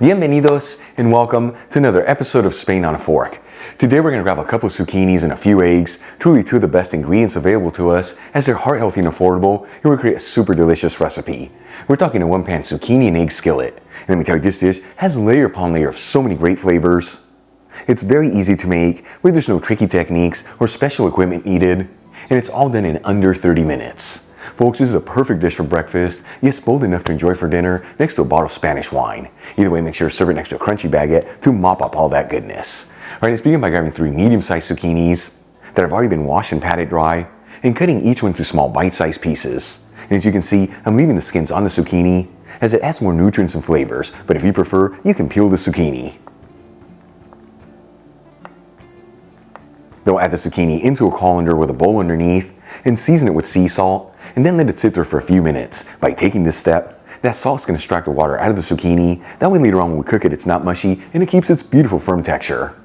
Bienvenidos and welcome to another episode of Spain on a Fork. Today we're going to grab a couple zucchinis and a few eggs, truly two of the best ingredients available to us as they're heart healthy and affordable, and we'll create a super delicious recipe. We're talking a one-pan zucchini and egg skillet. And let me tell you, this dish has layer upon layer of so many great flavors. It's very easy to make, where there's no tricky techniques or special equipment needed, and it's all done in under 30 minutes. Folks, this is a perfect dish for breakfast, yet bold enough to enjoy for dinner next to a bottle of Spanish wine. Either way, make sure to serve it next to a crunchy baguette to mop up all that goodness. Alright, let's begin by grabbing 3 medium-sized zucchinis that have already been washed and patted dry, and cutting each one into small bite-sized pieces. And as you can see, I'm leaving the skins on the zucchini, as it adds more nutrients and flavors, but if you prefer, you can peel the zucchini. Then we'll add the zucchini into a colander with a bowl underneath, and season it with sea salt, and then let it sit there for a few minutes. By taking this step, that salt's going to extract the water out of the zucchini. That way later on when we cook it, it's not mushy, and it keeps its beautiful firm texture.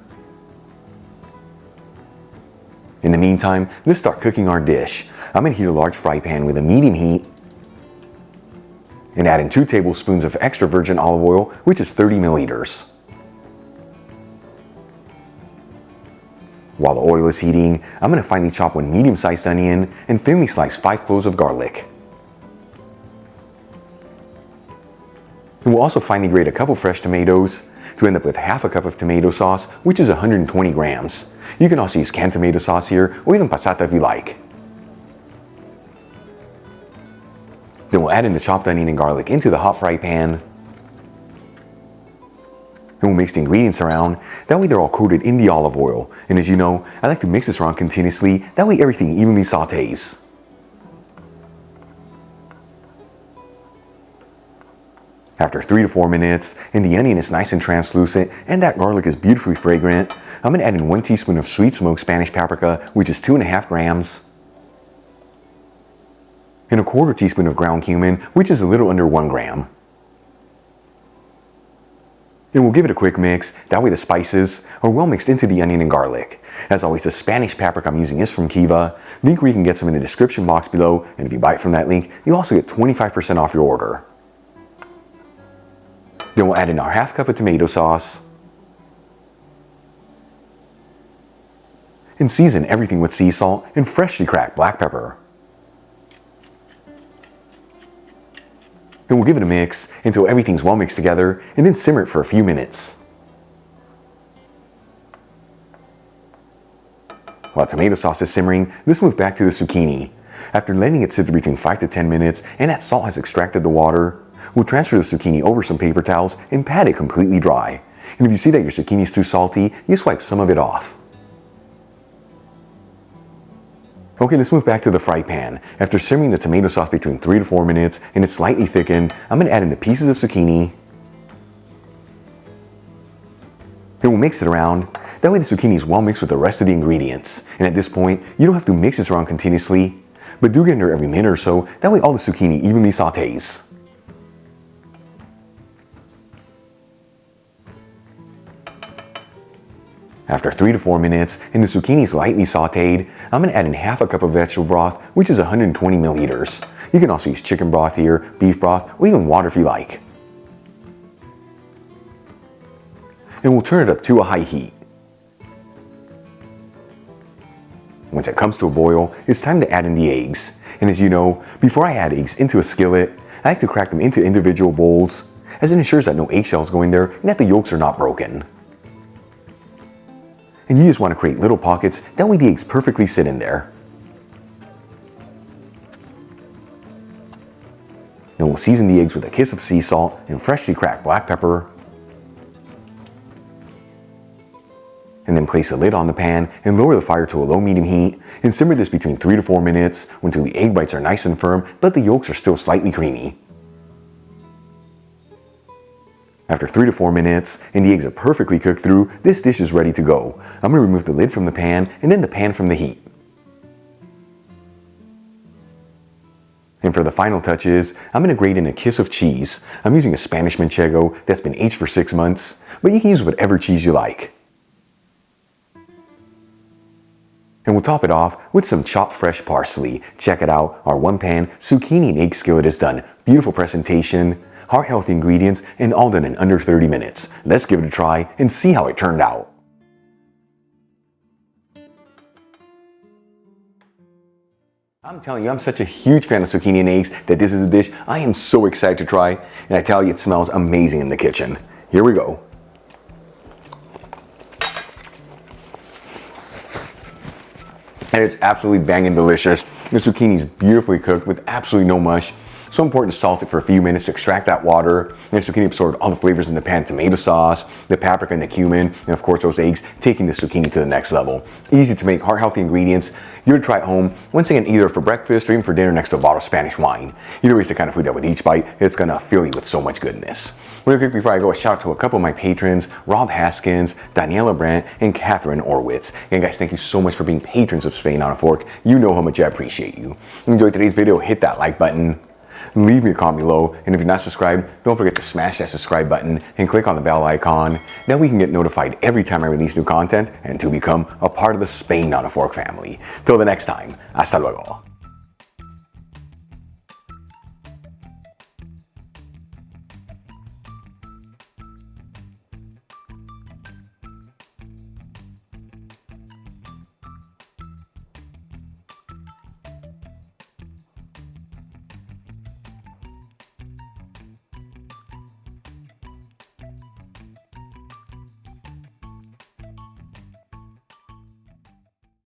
In the meantime, let's start cooking our dish. I'm going to heat a large fry pan with a medium heat, and add in 2 tablespoons of extra virgin olive oil, which is 30 milliliters. While the oil is heating, I'm going to finely chop 1 medium-sized onion and thinly slice 5 cloves of garlic. And we'll also finely grate a couple fresh tomatoes to end up with half a cup of tomato sauce, which is 120 grams. You can also use canned tomato sauce here, or even passata if you like. Then we'll add in the chopped onion and garlic into the hot fry pan. And we'll mix the ingredients around, that way they're all coated in the olive oil. And as you know, I like to mix this around continuously, that way everything evenly sautés. After 3 to 4 minutes, and the onion is nice and translucent, and that garlic is beautifully fragrant, I'm going to add in 1 teaspoon of sweet smoked Spanish paprika, which is 2.5 grams, and 1/4 teaspoon of ground cumin, which is a little under 1 gram. And we'll give it a quick mix, that way the spices are well mixed into the onion and garlic. As always, the Spanish paprika I'm using is from Kiva. Link where you can get some in the description box below, and if you buy it from that link, you also get 25% off your order. Then we'll add in our half cup of tomato sauce, and season everything with sea salt and freshly cracked black pepper. Then we'll give it a mix until everything's well mixed together, and then simmer it for a few minutes. While tomato sauce is simmering, let's move back to the zucchini. After letting it sit between 5 to 10 minutes and that salt has extracted the water, we'll transfer the zucchini over some paper towels and pat it completely dry. And if you see that your zucchini is too salty, you swipe some of it off. Okay, let's move back to the fry pan. After simmering the tomato sauce between 3 to 4 minutes and it's slightly thickened, I'm going to add in the pieces of zucchini. Then we'll mix it around. That way the zucchini is well mixed with the rest of the ingredients. And at this point, you don't have to mix this around continuously, but do get under every minute or so. That way all the zucchini evenly sautés. After 3 to 4 minutes and the zucchini is lightly sauteed, I'm going to add in half a cup of vegetable broth, which is 120 milliliters. You can also use chicken broth here, beef broth, or even water if you like. And we'll turn it up to a high heat. Once it comes to a boil, it's time to add in the eggs. And as you know, before I add eggs into a skillet, I like to crack them into individual bowls, as it ensures that no eggshells go in there and that the yolks are not broken. And you just want to create little pockets, that way the eggs perfectly sit in there. Then we'll season the eggs with a kiss of sea salt and freshly cracked black pepper. And then place a lid on the pan and lower the fire to a low-medium heat and simmer this between 3 to 4 minutes until the egg bites are nice and firm, but the yolks are still slightly creamy. After 3 to 4 minutes and the eggs are perfectly cooked through, this dish is ready to go. I'm going to remove the lid from the pan and then the pan from the heat. And for the final touches, I'm going to grate in a kiss of cheese. I'm using a Spanish Manchego that's been aged for 6 months, but you can use whatever cheese you like. And we'll top it off with some chopped fresh parsley. Check it out, our one-pan zucchini and egg skillet is done. Beautiful presentation. heart-healthy ingredients, and all done in under 30 minutes. Let's give it a try and see how it turned out. I'm telling you, I'm such a huge fan of zucchini and eggs that this is a dish I am so excited to try, and I tell you, it smells amazing in the kitchen. Here we go. And it's absolutely banging delicious. The zucchini is beautifully cooked with absolutely no mush. So important to salt it for a few minutes to extract that water. And the zucchini absorbed all the flavors in the pan, tomato sauce, the paprika and the cumin, and of course those eggs, taking the zucchini to the next level. Easy to make, heart-healthy ingredients. You're to try at home, once again, either for breakfast or even for dinner next to a bottle of Spanish wine. Either way, it's the kind of food that with each bite, it's gonna fill you with so much goodness. Really quick before I go, a shout out to a couple of my patrons, Rob Haskins, Daniela Brandt, and Catherine Orwitz. And guys, thank you so much for being patrons of Spain on a Fork. You know how much I appreciate you. If you enjoyed today's video, hit that like button. Leave me a comment below, and if you're not subscribed, don't forget to smash that subscribe button and click on the bell icon. That way you can get notified every time I release new content and to become a part of the Spain on a Fork family. Till the next time, hasta luego.